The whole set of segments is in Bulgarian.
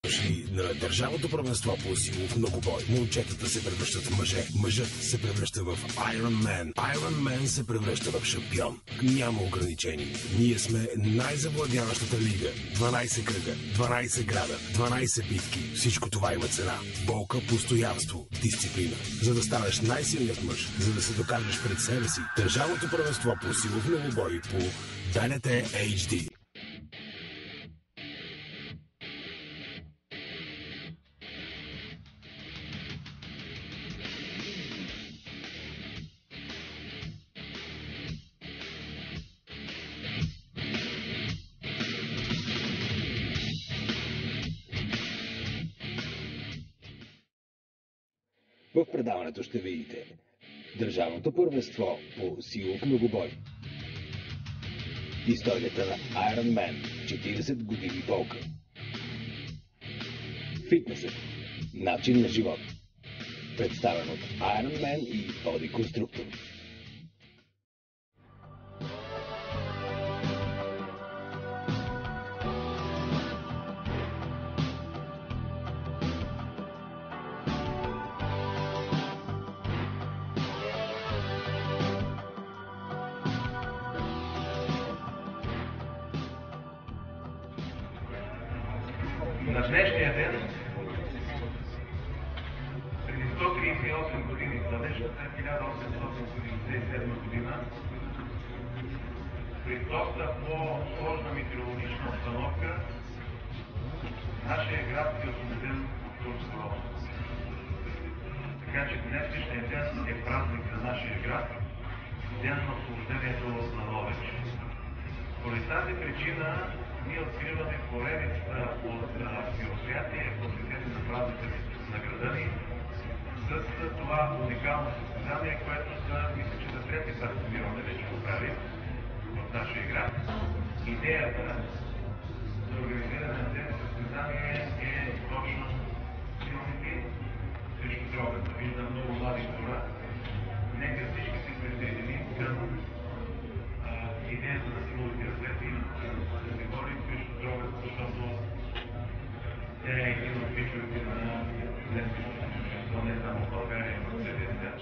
Дошли на държавното първенство по силов многобой. Момчетата се превръщат в мъже. Мъжът се превръща в Iron Man. Iron Man се превръща в шампион. Няма ограничения. Ние сме най-завладяващата лига. 12 кръга, 12 града, 12 битки. Всичко това има цена. Болка, постоянство, дисциплина. За да станеш най-силният мъж, за да се докажеш пред себе си. Държавното първенство по силов многобой по БНТ HD. В предаването ще видите държавното първенство по силов многобой. Историята на Iron Man, 40 години болка. Фитнесът, начин на живот. Представен от Iron Man и Body Constructor. На днешния ден, преди 138 години, за днешната 1877 година, при доста по-сложна метеорологична обстановка, нашия град е освободен от турско робство. Така че днешния ден е празник за нашия град, ден на освобождението на Ловеч. Поради тази причина ние откриваме поредица от мероприятия, посветени на празника на града ни, с това уникално състезание, което мисля, че за трети път събираме вече го правим в нашия град. Идеята за организиране на тези състезания е точно силните срещу дрогата. Виждам много млади хора. Нека всички се присъединим към идеята на силовите атлети да се борим срещу дрогата, защото тя е един от ключовите на днешното общество, не само в България, но в целия свят.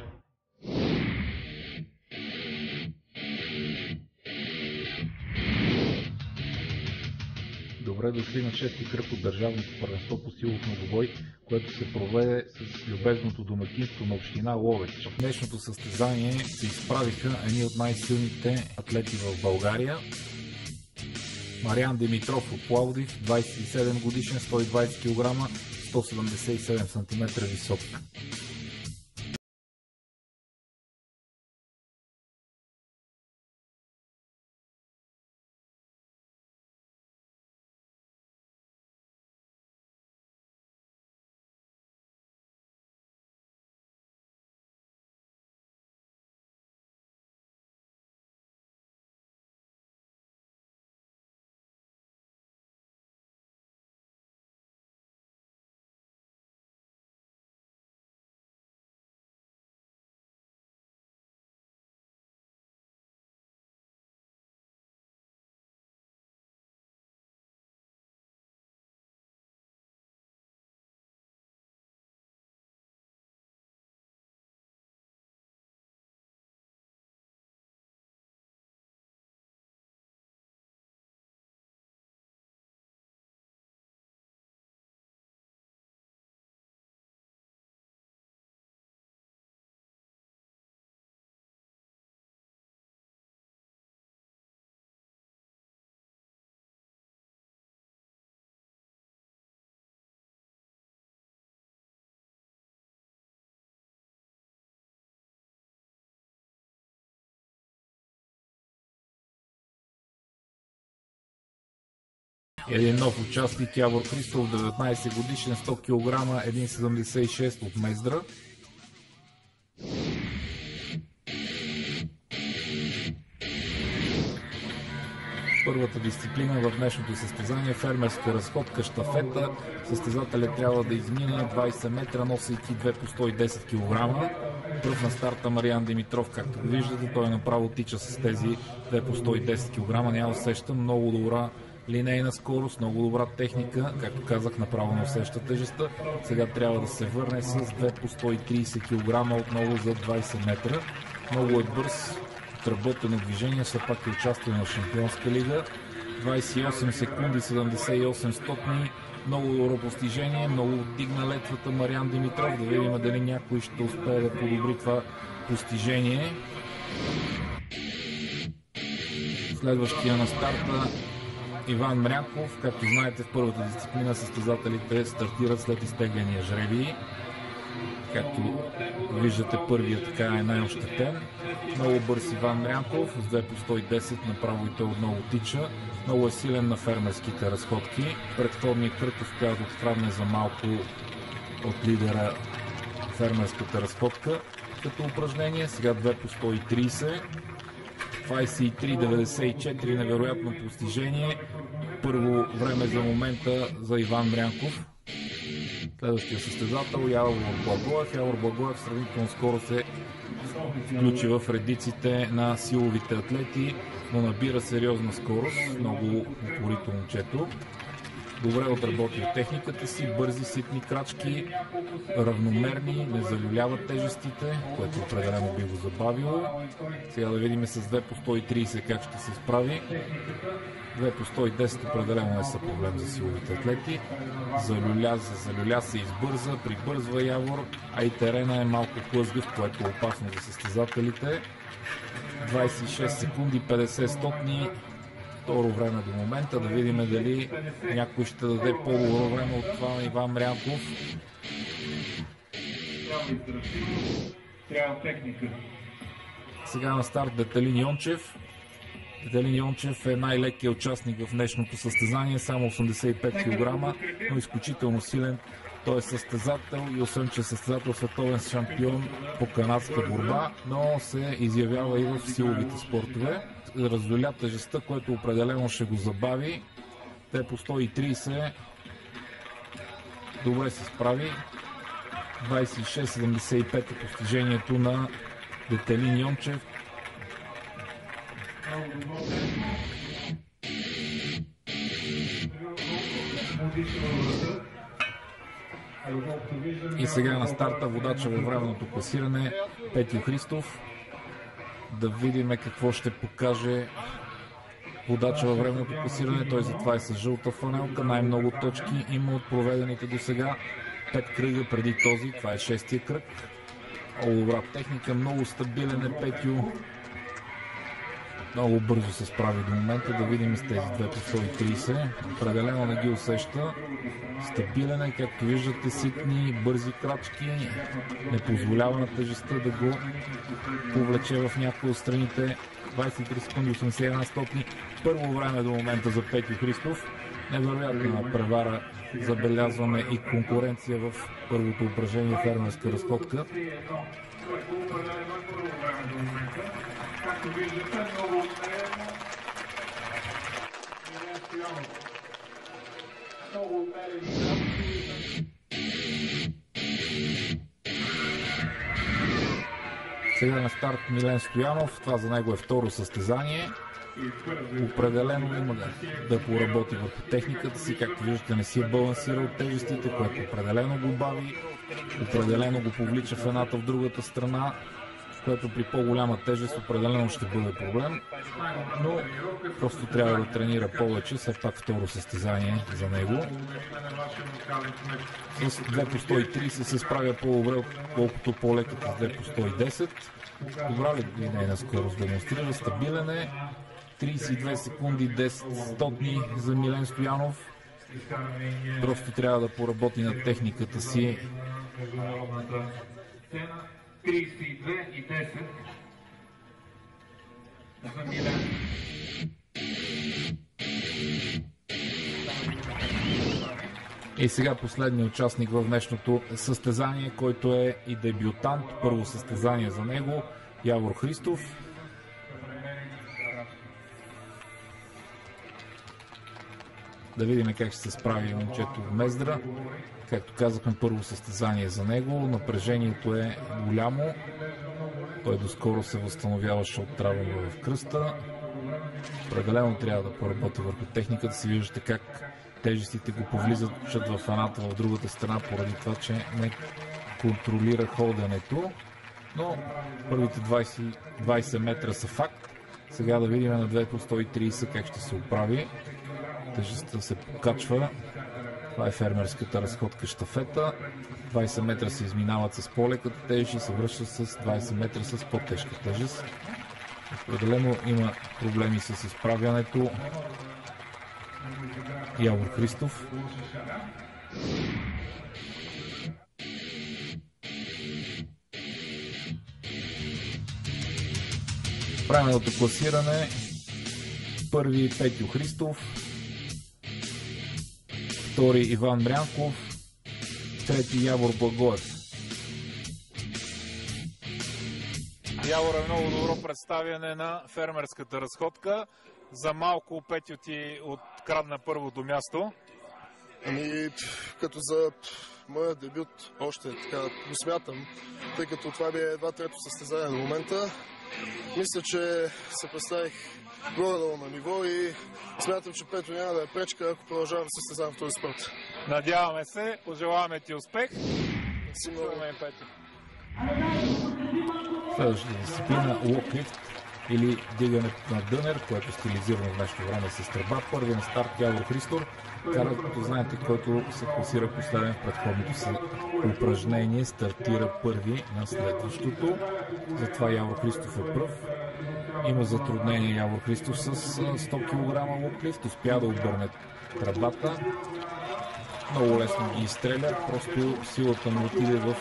Добре дошли на 6-ти кръг от държавното първенство по силов многобой, което се проведе с любезното домакинство на община Ловеч. В днешното състезание се изправиха едни от най-силните атлети в България. Мариан Димитров от Пловдив, 27 годишен, 120 кг, 177 см висок. Един нов участник, Явор Христов, 19 годишен, 100 кг, 1,76 от Мездра. Първата дисциплина в днешното състезание е фермерска разходка щафета. Състезателят трябва да измине 20 метра, носейки 2 по 110 кг. Пръв на старта Мариан Димитров, както го виждате, той направо тича с тези 2 по 110 кг. Няма усещам, много добра линейна скорост, много добра техника, както казах, направо не усеща тежестта. Сега трябва да се върне с 2 по 130 кг отново за 20 метра. Много е бърз, отработено движение, все пак е участвал на Шампионска лига. 28 секунди, 78 стотни, много добро постижение, много дигна летвата Мариан Димитров. Да видим дали някой ще успее да подобри това постижение. Следващия на старта Иван Мрянков. Както знаете, в първата дисциплина състезателите стартират след изтегляния жребий. Както виждате, първият така е най-ощетен. Много бърз Иван Мрянков, с 2 по 110 направо и той отново тича. Много е силен на фермерските разходки. Предходният кръг успя да отхвърне за малко от лидера фермерската разходка като упражнение. Сега 2 по 130. 23.94, невероятно постижение. Първо време за момента за Иван Мрянков. Следващия състезател Явор Благоев. Явор Благоев сравнително скоро се включи в редиците на силовите атлети, но набира сериозна скорост. Много упорито момчето. Добре отработи техниката си, бързи ситни крачки, равномерни, не залюляват тежестите, което определено би го забавило. Сега да видим с 2 по 130 как ще се справи. 2 по 110 определено не са проблем за силовите атлети. Залюля се, избърза, прибързва Явор, а и терена е малко плъзгав, което е опасно за състезателите. 26 секунди, 50 стотни. Второ време до момента, да видим дали някой ще даде по-добро време от това на Иван Мрянков. Трябва техника. Сега на старт Детелин Йончев. Детелин Йончев е най-лекият участник в днешното състезание, само 85 кг, но изключително силен. Той е състезател и освен че е състезател, световен шампион по канадска борба, но се изявява и в силовите спортове. Раздоля тежестта, което определено ще го забави. Те по 130 добре се справи. 26.75 е постижението на Детелин Йончев. И сега на старта водача във временното класиране Петю Христов. Да видим какво ще покаже водача във временното класиране. Той затова е с жълта фанелка. Най-много точки има от проведените до сега. 5 кръга преди този. Това е 6-тия кръг. Много добра техника, много стабилен е Петю. Много бързо се справи до момента. Да видим с тези 2 по 130. Определено не ги усеща. Стабилен е, както виждате, ситни, бързи крачки. Не позволява на тежестта да го повлече в някои от страните. 23 секунди, 81 стотни. Първо време до момента за Петю Христов. Невероятна превара. Забелязваме и конкуренция в първото упражнение фермерска разходка. Както виждате, много Сега на старт Милен Стоянов. Това за него е второ състезание. Определено има да поработи върху техниката си. Както виждате, не си е балансирал тежестите, което определено го бави. Определено го повлича в едната в другата страна, което при по-голяма тежест определено ще бъде проблем. Но просто трябва да тренира повече. Все пак второ състезание за него. С 2 по 130 се справя по-добре, колкото по-леката с 2 по 110. Добра ли линейна скорост демонстрира? Стабилен е. 32 секунди 10 стотни за Милен Стоянов. Просто трябва да поработи над техниката си. 32 и 10 за Милен. И сега последният участник в днешното състезание, който е и дебютант. Първо състезание за него, Явор Христов. Да видим как ще се справи момчето в Мездра. Както казахме, първо състезание за него. Напрежението е голямо. Той доскоро се възстановяваше от травма в кръста. Определено трябва да поработи върху техниката си. Виждате как тежестите го повлизат в едната, в другата страна, поради това, че не контролира ходенето. Но първите 20 метра са факт. Сега да видим на 2 по 130 как ще се оправи. Тежестта се покачва. Това е фермерската разходка щафета. 20 метра се изминават с по-леката тежест и се връщат с 20 метра с по-тежка тежест. Определено има проблеми с изправянето. Явор Христов. Правилното класиране. Първи Петю Христов. Втори Иван Мрянков. Трети Явор Благоев. Явор е много добро представяне на фермерската разходка. За малко Петю ти открадна първото място. Ами, като за моя дебют още така го смятам, тъй като това би е едва трето състезание до момента. Мисля, че се представих горе-долу на ниво и смятам, че Петю няма да е пречка, ако продължавам да състезавам в този спорт. Надяваме се, пожелаваме ти успех. Петю. Следващата дисциплина локлифт или дигането на дънер, което е стилизирано в днешно време с тръба. Първи на старт Явор Христов, като знаете, който се класира последен в предходното си упражнение, стартира първи на следващото. Затова Явор Христов е пръв. Има затруднение Явор Христов с 100 кг локлифт, успя да обърне тръбата. Много лесно ги изстреля, просто силата му отиде в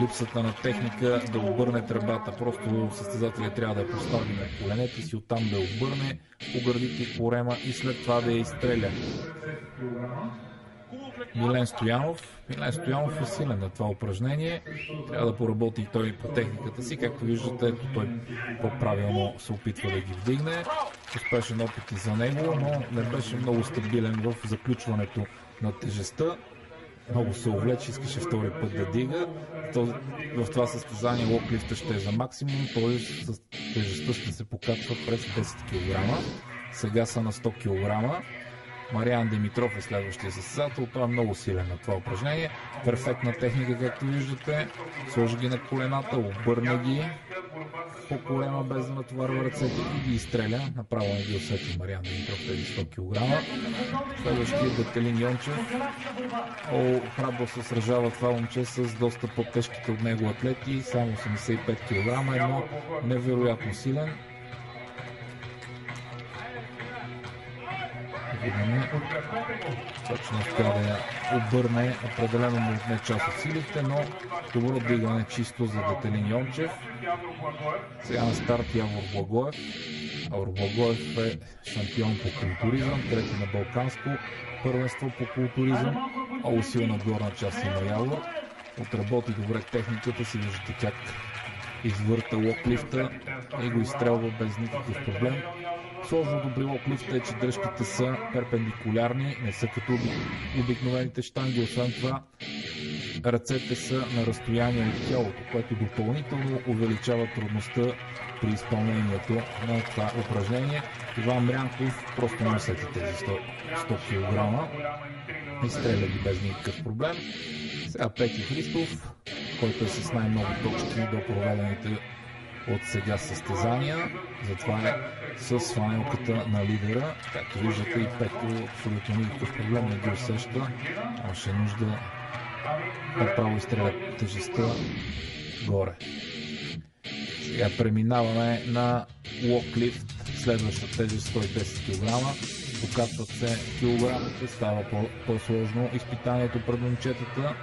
липсата на техника да обърне тръбата. Просто състезателят трябва да я постави на коленете си, оттам да я обърне по гърдите и корема и след това да я изстреля. Милен Стоянов е силен на това упражнение. Трябва да поработи и той по техниката си. Както виждате, ето той по-правилно се опитва да ги вдигне. Успешен опит и за него, но не беше много стабилен в заключването на тежестта. Много се увлече, искаше втори път да дига. В това състезание локлифта ще е за максимум, т.е. с тежестта ще се покачва през 10 кг. Сега са на 100 кг. Мариан Димитров е следващия състезател. Той е много силен на това упражнение. Перфектна техника, както виждате. Сложи ги на колената, обърна ги по корема, без да натоварва ръцете и ги изстреля. Направо не ги усети Мариан Димитров тези 100 кг. Следващия Детелин Йончев. Храбро се сражава това момче с доста по-тежките от него атлети. Само 85 кг, но невероятно силен. Точно успя да я обърне, определено му отне част от силите, но добро дигане чисто за Детелин Йончев. Сега на старт Явор Благоев. Явор Благоев е шампион по културизъм, трети на Балканско първенство по културизъм. Много силна горна част има Явор. Отработи добре техниката си, виждате как извърта локлифта и го изстрелва без никакъв проблем. Сложно добри локлифта е, че дръжките са перпендикулярни, не са като обикновените щанги. Освен това, ръцете са на разстояние от тялото, което допълнително увеличава трудността при изпълнението на това упражнение. Иван Мрянков просто не усети тези 100 кг. Изстреля ги без никакъв проблем. Сега Петю Христов, който е с най-много точки до проведените от сега състезания. Затова е с фанелката на лидера. Както виждате, и Петю абсолютно никакъв проблем не ги усеща. Имаше нужда направо изстреля тежестта горе. Сега преминаваме на локлифт. Следваща тежест 110 кг. Покачват се килограмите, става по-сложно изпитанието пред момчетата.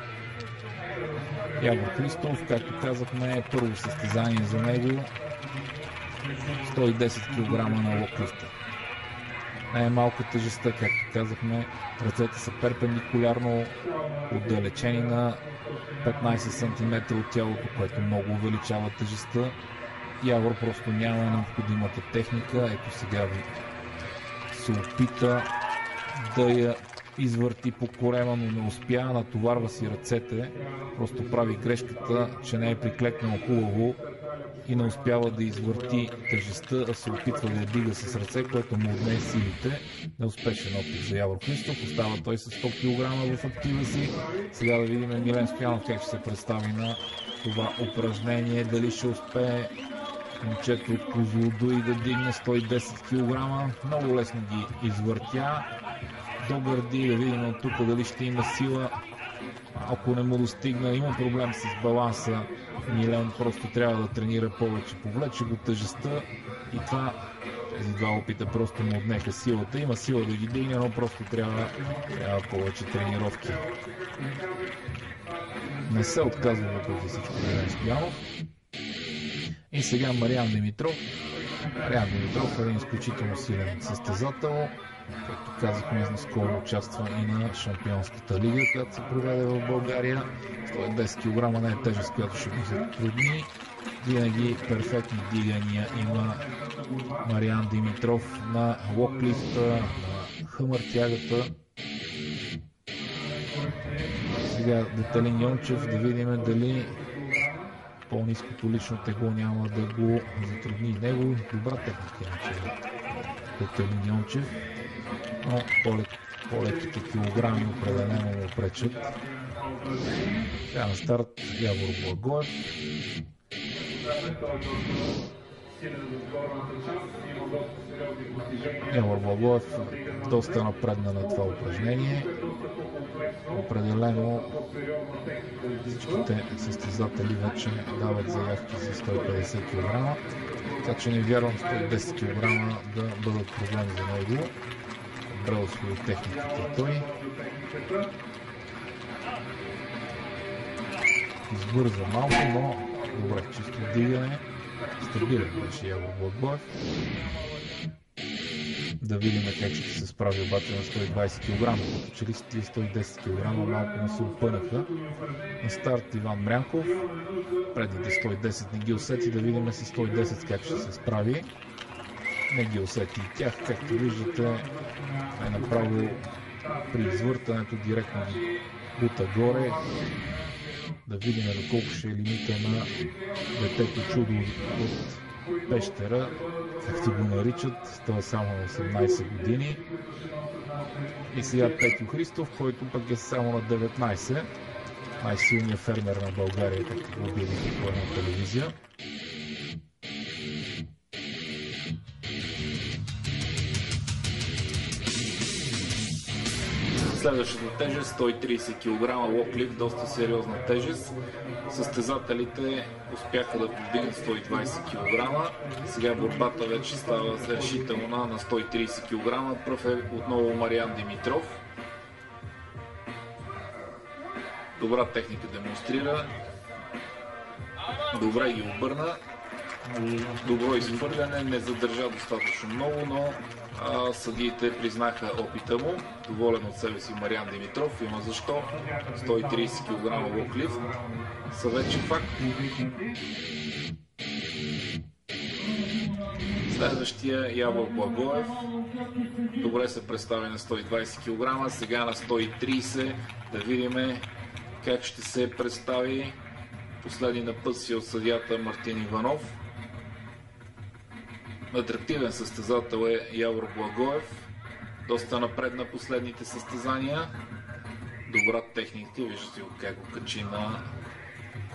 Явор Христов, както казахме, е първо състезание за него. 110 кг на локлифта. Не е малка тежестта, както казахме. Ръцете са перпендикулярно отдалечени на 15 см от тялото, което много увеличава тежестта. Явор просто няма необходимата техника. Ето сега ви се опита да я извърти по корема, но не успя, натоварва си ръцете, просто прави грешката, че не е приклекнал хубаво и не успява да извърти тежестта, а се опитва да я дига с ръце, което му отне силите. Неуспешен опит за Явор Христов. Остава той с 100 кг в актива си. Сега да видим Милен Стоянов как ще се представи на това упражнение. Дали ще успее момчето от Козлодуй да дигне 110 кг. Много лесно ги извъртя. До гърди, да видим от тук дали ще има сила. Ако не му достигна, има проблем с баланса. Милен просто трябва да тренира повече. Повлече го тежестта и това, тези два опита просто му отнеха силата. Има сила да ги дигне, но просто трябва повече тренировки. Не се отказва въпреки всичко Милен Стоянов. И сега Мариан Димитров. Мариан Димитров е един изключително силен състезател. Както казахме, наскоро участва и на Шампионската лига, която се проведе в България. 110 кг не е тежест, която ще го затрудни. Винаги перфектни дигания има Мариан Димитров на локлифта, на хъмър тягата. Сега Детелин Йончев, да видим дали по-ниското лично тегло няма да го затрудни него. Добра техника Детелин Йончев, но по-леките килограми определено му пречат. Сега на старт Явор Благоев. Явор Благоев доста напредна на това упражнение. Определено всичките състезатели вече дават заявки за 150 кг, така че не вярвам 110 кг да бъдат проблем за него. Добре усвои техниката той. Избърза малко, но добре, чисто вдигане. Стабилен беше Явор Благоев. Да видим как ще се справи обаче на 120 кг, като че ли 110 кг малко му се опънаха. На старт Иван Мрянков. Предните 110 не ги усети, да видим с 110 как ще се справи. Не ги усети и тях, както виждате, е направо при извъртането директно ги бута горе. Да видим доколко ще е лимита на детето чудо от Пещера, както го наричат. Той е само на 18 години. И сега Петю Христов, който пък е само на 19. Най-силният фермер на България, както го обявиха по една телевизия. Следващата тежест 130 кг локлифт, доста сериозна тежест. Състезателите успяха да повдигнат 120 кг. Сега борбата вече става решителна на 130 кг. Пръв е отново Мариан Димитров. Добра техника демонстрира. Добре ги обърна. Добро изхвърляне, не задържа достатъчно много, но съдиите признаха опита му. Доволен от себе си Мариан Димитров, има защо. 130 кг локлифт са вече факт. Следващия Явор Благоев. Добре се представи на 120 кг, сега на 130. Да видим как ще се представи. Последни на път си от съдията Мартин Иванов. Атрактивен състезател е Явор Благоев. Доста напред на последните състезания. Добра техника. Виждате как го качи на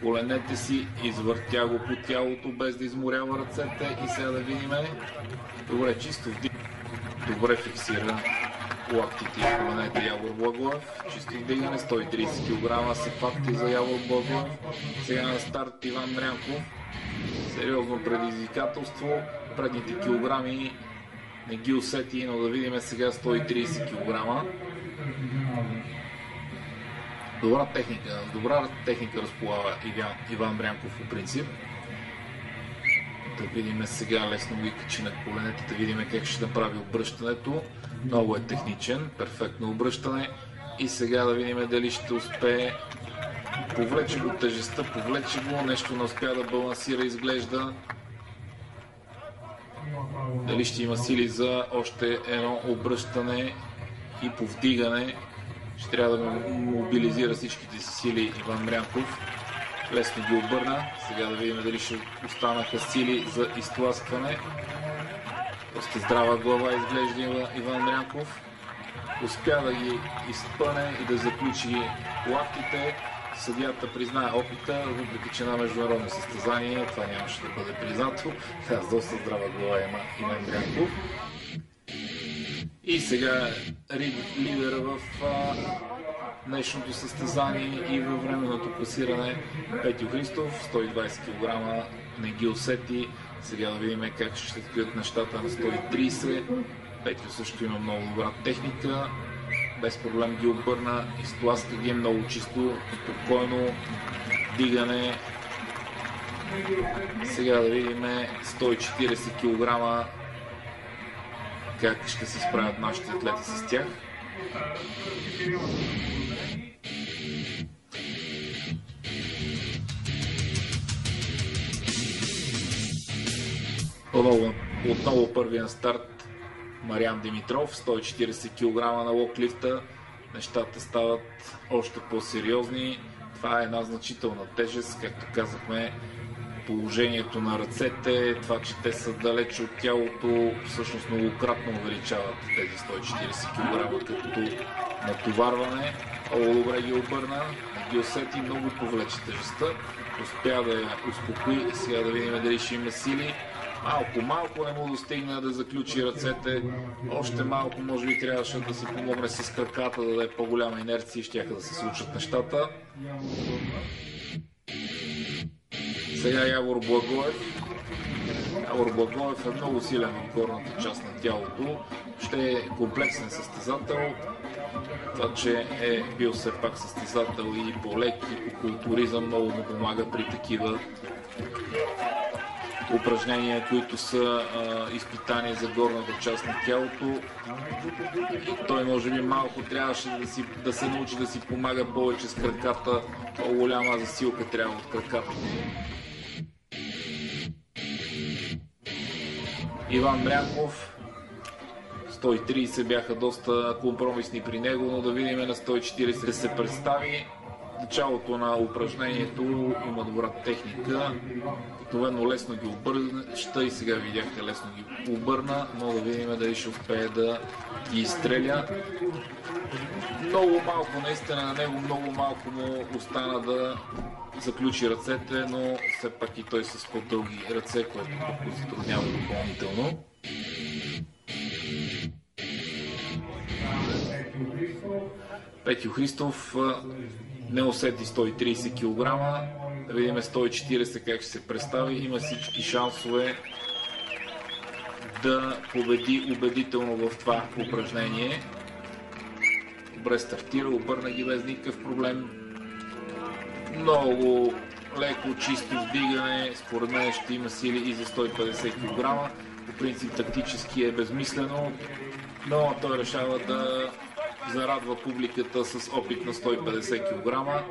коленете си. Извъртя го по тялото без да изморява ръцете. И сега да видим. Добре, чисто вдиг. Добре фиксира лактите и коленете Явор Благоев. Чисто вдигане. 130 кг са факти за Явор Благоев. Сега на старт Иван Мрянков. Сериозно предизвикателство. Предните килограми не ги усети, но да видим сега 130 кг. Добра техника разполага Иван Мрянков по принцип. Да видим сега, лесно ги качи на коленете, да видим как ще направи обръщането. Много е техничен, перфектно обръщане. И сега да видим дали ще успее. Повлече го тежестта, повлече го, нещо не успя да балансира, изглежда. Дали ще има сили за още едно обръщане и повдигане. Ще трябва да мобилизира всичките си сили Иван Мрянков. Лесно ги обърна. Сега да видим дали ще останаха сили за изтласкване. Доста здрава глава изглежда Иван Дрянков. Успя да ги изпъне и да заключи лаптите. Съдията признае опита, въпреки че на международно състезание това нямаше да бъде признато. С доста здрава глава има Иван Дрянков. И сега лидера в днешното състезание и във временното класиране Петю Христов, 120 кг, не ги усети. Сега да видим как ще стоят нещата на 130. Петю също има много добра техника, без проблем ги обърна, изтласка ги много чисто, спокойно, дигане. Сега да видим 140 кг как ще се справят нашите атлети с тях. Отново първия старт Мариан Димитров, 140 кг на локлифта. Нещата стават още по-сериозни. Това е една значителна тежест, както казахме. Положението на ръцете, това, че те са далеч от тялото, всъщност многократно увеличават тези 140 кг като натоварване. Много добре ги обърна, ги усети, много повлече тежестта. Успя да я успокои. Сега да видим дали ще има сили. Малко не му достигна да заключи ръцете. Още малко, може би, трябваше да си помогне с краката, да даде по-голяма инерция и щяха да се случат нещата. Сега Явор Благоев. Явор Благоев е много силен в горната част на тялото. Ще е комплексен състезател. Това, че е бил все пак състезател и по лек, и по културизъм, много му помага при такива упражнения, които са изпитания за горната част на тялото. Той може би малко трябваше да се научи да си помага повече с краката. По-голяма засилка трябва от краката. Иван Дрянков, 130 бяха доста компромисни при него, но да видим на 140 да се представи. Началото на упражнението има добра техника. Обикновено лесно ги обърна, и сега видяхте лесно ги обърна, но да видим дали ще успее да ги изстреля. Много малко, наистина на него много малко му остана да заключи ръцете, но все пак и той с по-дълги ръце, което го затруднява допълнително. Петю Христов не усети 130 кг. Да видим 140 как ще се представи. Има всички шансове да победи убедително в това упражнение. Добре стартира, обърна ги без никакъв проблем. Много леко, чисто вдигане. Според мен ще има сили и за 150 кг. По принцип тактически е безмислено, но той решава да зарадва публиката с опит на 150 кг.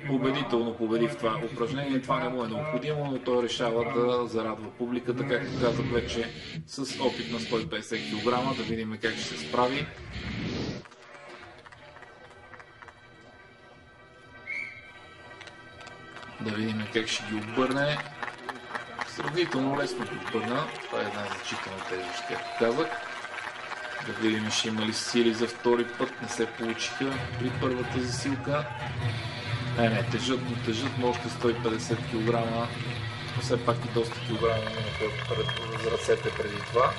Убедително победи в това упражнение. Това не му е необходимо, но той решава да зарадва публиката, както казах вече, с опит на 150 кг. Да видим как ще се справи. Да видим как ще ги обърне. Сравнително лесно ги обърна. Това е една значителна тежест, както казах. Да видим, ще има ли сили за втори път. Не се получиха при първата засилка. Не, тежат, но още 150 кг. Но все пак и доста килограми минаха за ръцете преди това.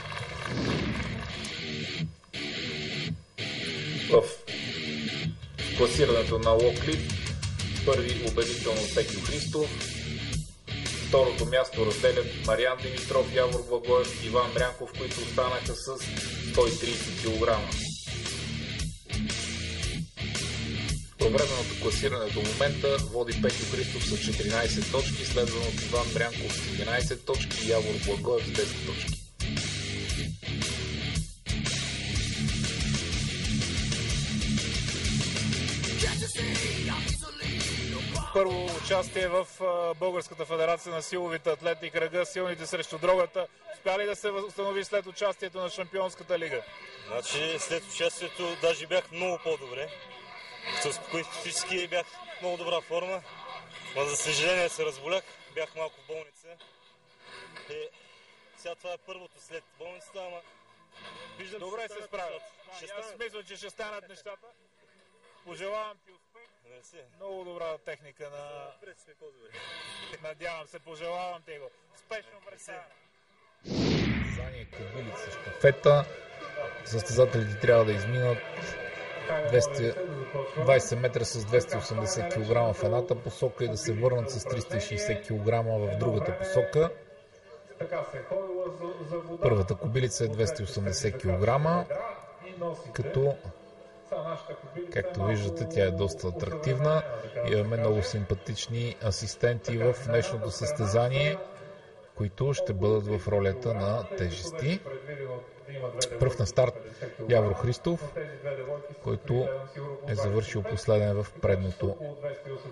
В класирането на локлифт първи убедително Петю Христов. Второто място разделят Мариан Димитров, Явор Благоев и Иван Дрянков, които останаха с 130 кг. Във временното класиране до момента води Петю Христов с 14 точки, следвано от Иван Дрянков с 11 точки и Явор Благоев с 10 точки. Първо участие в Българската федерация на силовите атлети, кръга силните срещу дрогата. Успя ли да се възстанови след участието на Шампионската лига? Значи след участието даже бях много по-добре. Физически бях в много добра форма. Ма за съжаление се разболях, бях малко в болница. Сега това е първото след болницата, ама виждам, Добре се справят. Аз мисля, че ще станат нещата. Пожелавам ти успех. Мерси. Много добра техника на... Надявам се, пожелавам ти го. Спешно представяне. Състезание кобилица щафета. Състезателите трябва да изминат 20 метра с 280 кг в едната посока и да се върнат с 360 кг в другата посока. Първата кобилица е 280 кг, като както виждате, тя е доста атрактивна. Имаме много симпатични асистенти в днешното състезание, които ще бъдат в ролята на тежести. Пръв на старт Явор Христов, който е завършил последен в предното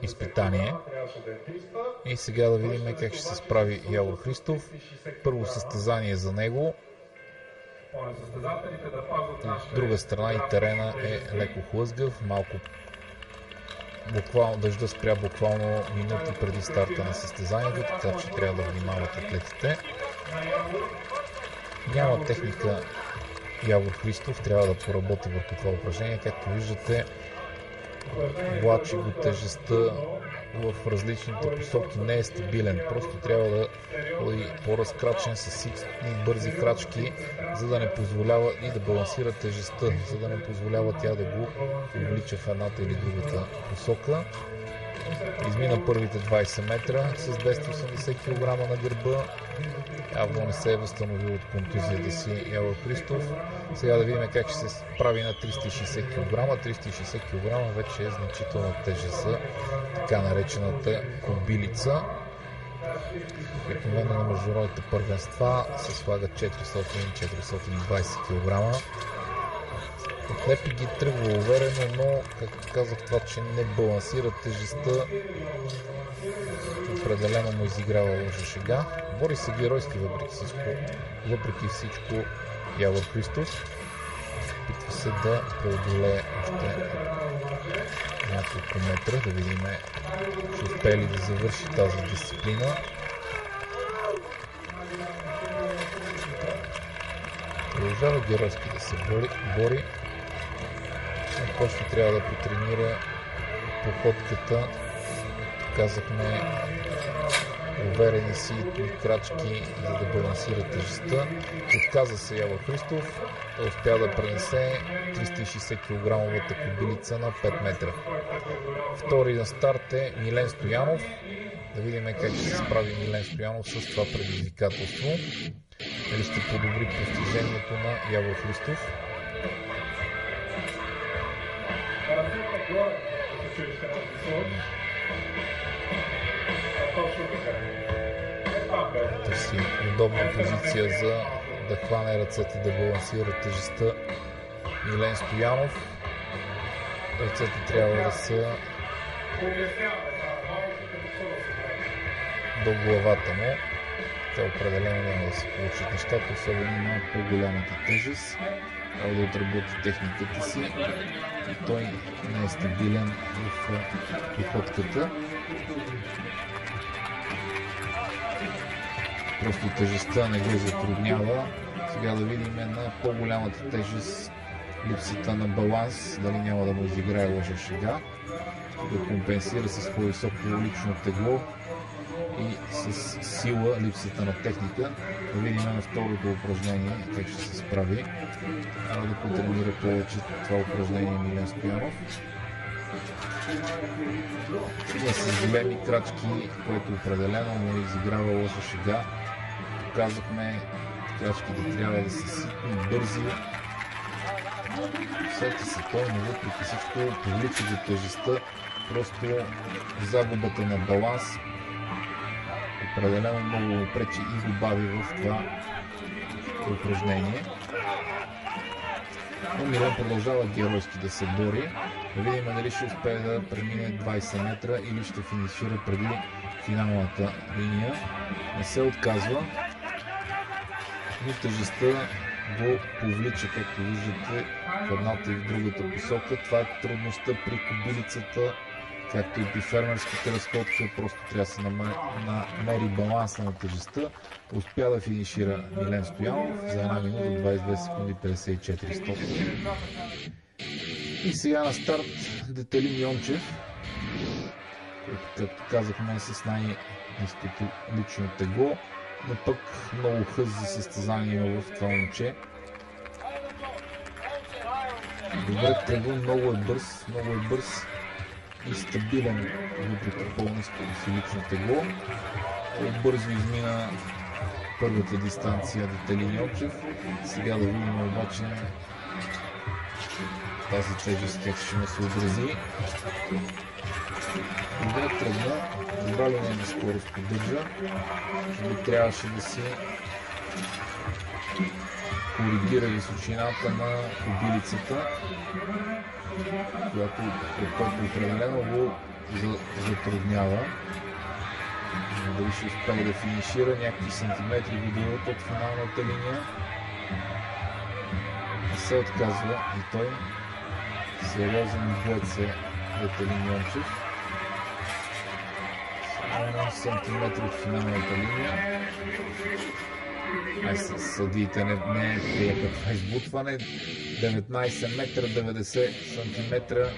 изпитание. И сега да видим как ще се справи Явор Христов. Първо състезание за него. От друга страна и терена е леко хлъзгав, малко дъжда спря буквално минути преди старта на състезанието, така че трябва да внимават атлетите. Няма техника Явор Христов, трябва да поработи върху това упражнение. Както виждате, влачи го тежестта в различните посоки, не е стабилен. Просто трябва да бъде по-разкрачен с ситни бързи крачки, за да не позволява и да балансира тежестта, за да не позволява тя да го увлича в едната или другата посока. Измина първите 20 метра с 280 кг на гърба. Явно не се е възстановил от контузията си Явор Христов. Сега да видим как ще се справи на 360 кг. 360 кг вече е значителна тежест за така наречената кобилица. Обикновено на международните първенства се слагат 400-420 кг. Лепи ги тръгва уверено, но, както казах, това, че не балансира тежестта, определено му изиграва лоша шега. Бори се геройски въпреки всичко Явор Христов. Опитва се да преодолее още няколко метра, да видим, ще успее ли да завърши тази дисциплина. Продължава геройски да се бори. После трябва да потренира походката. Казахме, уверени си крачки, за да балансира тежестта. Отказа се Явор Христов. Той успя да пренесе 360 кг кобилица на 5 метра. Втори на старт е Милен Стоянов. Да видим как ще се справи Милен Стоянов с това предизвикателство. Дали ще подобри постижението на Явор Христов. Търси удобна позиция, за да хване ръцете, да балансира тежестта Милен Стоянов. Ръцете трябва да са до главата му. Така определено няма да се получат нещата, особено на по-голямата тежест. Трябва да отработи техниката си и той не е стабилен в походката. Просто тежестта не го затруднява. Сега да видим на по-голямата тежест липсата на баланс, дали няма да му изиграе лоша шега, да компенсира с по-високо лично тегло и с сила липсата на техника. Да видим на второто упражнение как ще се справи. Трябва да потренира повече това упражнение Милен Стоянов. Сега с големи крачки, което определено му изиграва лоша шега. Показахме, крачките трябва да са ситни, бързи. Сети се той, но въпреки всичко повлича до тежестта. Просто загубата на баланс определено много му пречи и го бави в това упражнение. Но Милен продължава геройски да се бори. Да видим дали ще успее да премине 20 метра или ще финишира преди финалната линия. Не се отказва, но тежестта го повлича, както виждате, в едната и в другата посока. Това е трудността при кобилицата, както и при фермерските разходки, просто трябва да се намери баланса на тежестта. Успя да финишира Милен Стоянов за 1 минута 22 секунди 54 стотни. И сега на старт Детелин Йончев, който, както казахме, с най-ниското лично тегло, но пък много хъс за състезание има в това момче. Добре тръгва, много е бърз и стабилен, въпреки по-ниското си лично тегло. Бързо измина първата дистанция Детелин Йончев. Сега да видим обаче тази тежест как ще ме се отрази. Добре тръгна, добра линия на скорост поддържа, но трябваше да си коригира височината на кобилицата, която определено го затруднява. Дали ще успее да финишира, някакви сантиметри го делят от финалната линия. Не се отказва и той. Сериозен боец е Детелин Йончев. Само сантиметри от финалната линия. Съдиите не приеха това избутване. 19 метра, 90 сантиметра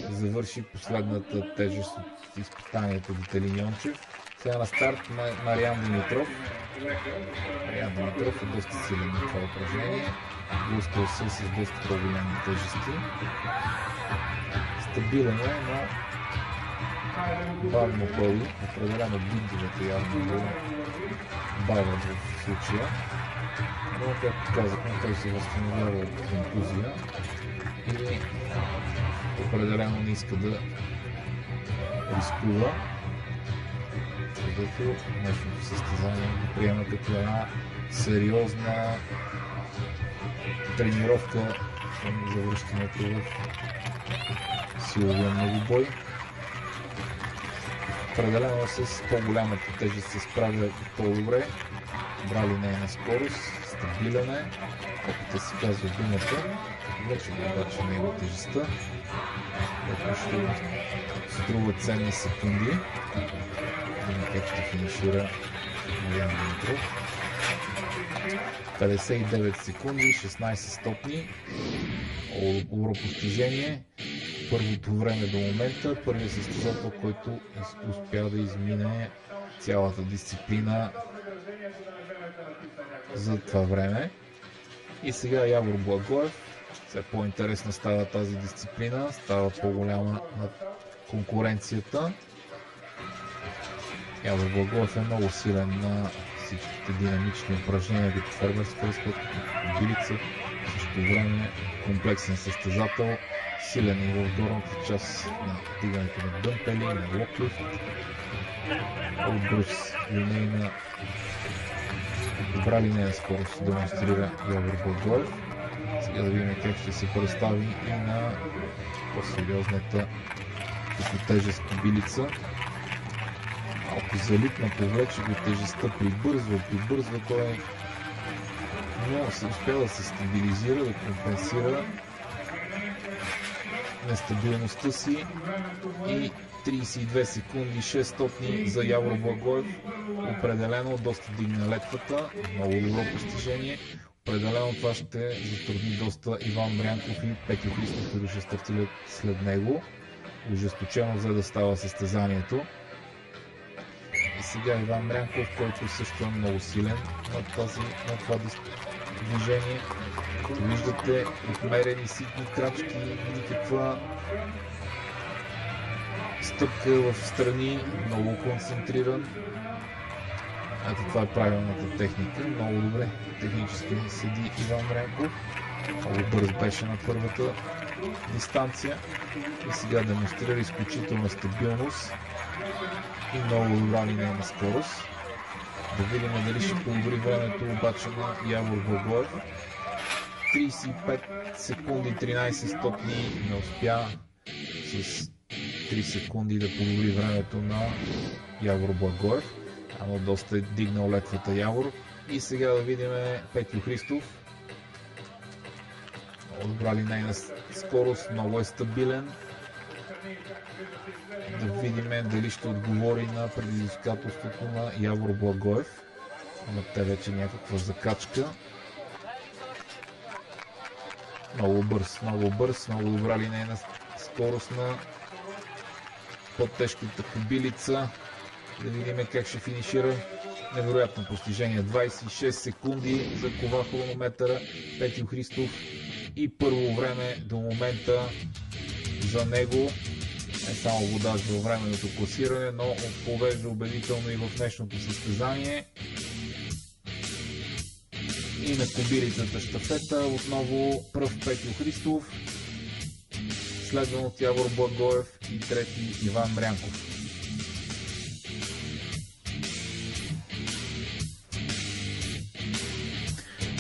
завърши последната тежест от изпитанието Детелин Йончев. Сега на старт на Мариан Димитров. Мариан Димитров е доста силен на това упражнение. Блъскал се с доста по-големи тежести. Стабилен е, но бавно ходи. Определено биндовете явно го бавят в случая. Но, както казахме, той се възстановява от контузия и определено не иска да рискува, защото днешното състезание го приема като една сериозна тренировка към завръщането в силовия многобой. Определено с по-голямата тежест се справя по-добре. Добра линейна скорост, стабилен е, както се казва думата. Вече го обаче него тежестта, което ще му струва ценни секунди. Видим как ще финишира Мариан Димитров. 59 секунди, 16 стотни. Добро постижение. Първото време до момента, първият състезател, който успя да измине цялата дисциплина за това време. И сега Явор Благоев. Все по-интересна става тази дисциплина, става по-голяма на конкуренцията. Явор Благоев е много силен на всичките динамични упражнения, като фермерска разход, като кобилица. В същото време комплексен състезател, силен и в горната част на дигането на дъмпели, на локлифт. Бърз линейна, добра линейна скорост демонстрира Явор Благоев. Сега да видим как ще се представи и на по-сериозната като тежест кобилица. Малко залитна повлече го тежестта, прибързва той, но се успя да се стабилизира, да компенсира нестабилността си и 32 секунди 600 за Явор Благоев. Определено доста дигна летвата, много добро постижение. Определено това ще затрудни доста Иван Мрянков и Петю Христов, които ще стартират след него. Ожесточено за да става състезанието. И сега Иван Мрянков, който също е много силен на това движение. Като виждате, отмерени ситни крачки, никаква стъпка в страни, много концентриран. Ето това е правилната техника, много добре технически седи Иван Мрянков. Много бърз беше на първата дистанция и сега демонстрира изключителна стабилност и много добра линейна скорост. Да видим дали ще подобри времето обаче на Явор Благоев. 35 секунди 13 стотни не успя с 3 секунди да подобри времето на Явор Благоев. Но доста е дигнал летвата Явор. И сега да видим Петю Христов. Много добра линейна скорост, много е стабилен. Да видим дали ще отговори на предизвикателството на Явор Благоев. Има те вече някаква закачка. Много бърз, много добра линейна скорост на по-тежката кобилица. Да видим как ще финишира. Невероятно постижение. 26 секунди за кова хронометъра Петю Христов и първо време до момента за него. Не само водач във временното класиране, но повежда убедително и в днешното състезание. И на кобилицата щафета отново пръв Петю Христов, следван от Явор Благоев и трети Иван Мрянков.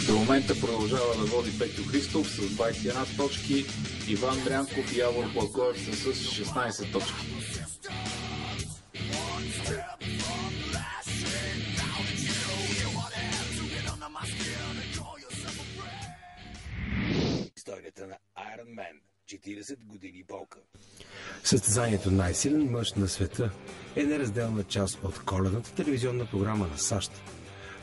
До момента продължава да води Петю Христов с 21 точки, Иван Мрянков и Явор Благоев са с 16 точки. Историята на Iron Man. 40 години болка. Състезанието "Най-силен мъж на света" е неразделна част от коледната телевизионна програма на САЩ.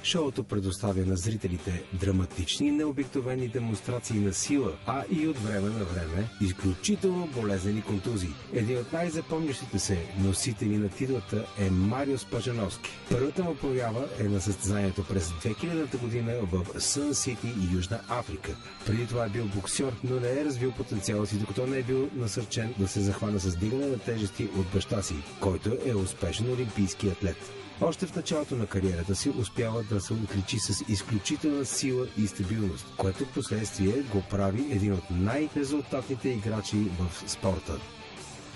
Шоуто предоставя на зрителите драматични и необикновени демонстрации на сила, а и от време на време изключително болезнени контузии. Един от най-запомнящите се носители на титлата е Мариус Пажановски. Първата му проява е на състезанието през 2000 година в Сън Сити, Южна Африка. Преди това е бил боксер, но не е развил потенциала си, докато не е бил насърчен да се захване с дигане на тежести от баща си, който е успешен олимпийски атлет. Още в началото на кариерата си успява да се отличи с изключителна сила и стабилност, което в последствие го прави един от най-резултатните играчи в спорта.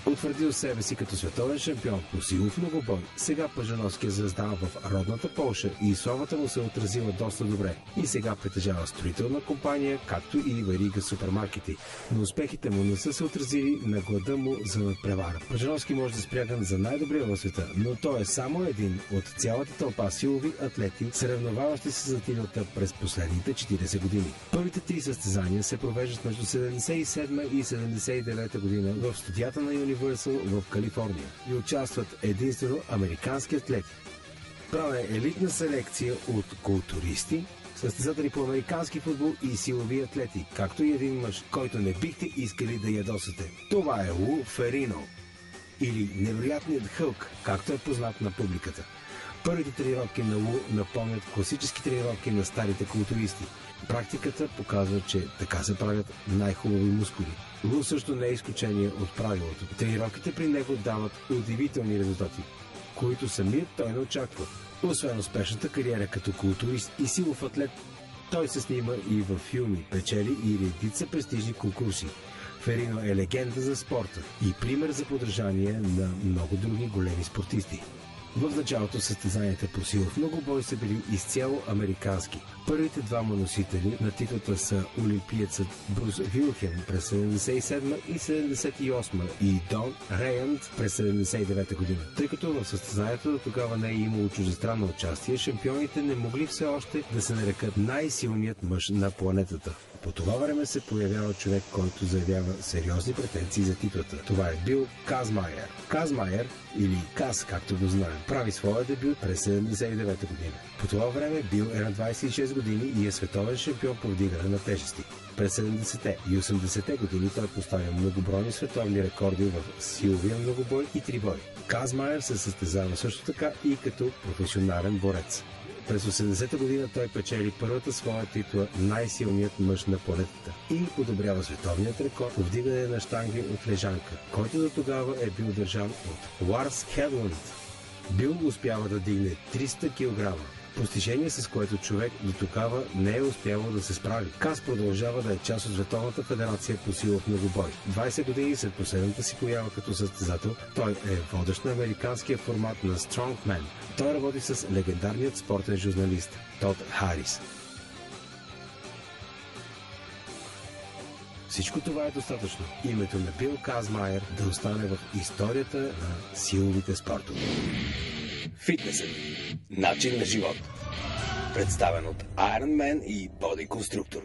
Утвърдил себе си като световен шампион по силов многобой, сега Пажановски е звезда в родната Полша и славата му се отразила доста добре. И сега притежава строителна компания, както и верига супермаркети. Но успехите му не са се отразили на глада му за надпревара. Пажановски може да спряган за най-добрия в света, но той е само един от цялата тълпа силови атлети, съревноваващи се за титлата през последните 40 години. Първите 3 състезания се провеждат между 77 и 79 година в студията на Universal в Калифорния и участват единствено американски атлети. Правя елитна селекция от културисти, състезатели по американски футбол и силови атлети, както и един мъж, който не бихте искали да ядосате. Това е Лу Ферино, или невероятният Хълк, както е познат на публиката. Първите тренировки на Лу напомнят класически тренировки на старите културисти. Практиката показва, че така се правят най-хубави мускули. Лу също не е изключение от правилото. Тренировките при него дават удивителни резултати, които самият той не очаква. Освен успешната кариера като културист и силов атлет, той се снима и във филми, печели и редица престижни конкурси. Ферино е легенда за спорта и пример за подражание на много други големи спортисти. В началото състезанията по силов многобой са били изцяло американски. Първите двама носители на титлата са олимпиецът Брус Вилхен през 77 и 78 и Дон Рейънд през 79 година. Тъй като в състезанието до тогава не е имало чуждестранно участие, шампионите не могли все още да се нарекат най-силният мъж на планетата. По това време се появява човек, който заявява сериозни претенции за титлата. Това е Бил Казмайер. Казмайер, или Каз, както го знаем, прави своя дебют през 79 година. По това време Бил е на 26 години и е световен шампион по вдигане на тежести. През 70-те и 80-те години той поставя многобройни световни рекорди в силовия многобой и трибой. Казмайер се състезава също така и като професионален борец. През 80-та година той печели първата своя титла най-силният мъж на планетата и подобрява световният рекорд по вдигане на щанги от лежанка, който до тогава е бил държан от Ларс Хедланд. Бил успява да дигне 300 кг. Постижение, с което човек до тогава не е успявал да се справи. Каз продължава да е част от Световната федерация по силов многобой. 20 години след последната си поява като състезател, той е водещ на американския формат на Strongman. Той работи с легендарният спортен журналист Тод Харис. Всичко това е достатъчно. Името на Бил Казмайер да остане в историята на силовите спортове. Фитнесът. Начин на живот. Представен от Iron Man и Body Constructor.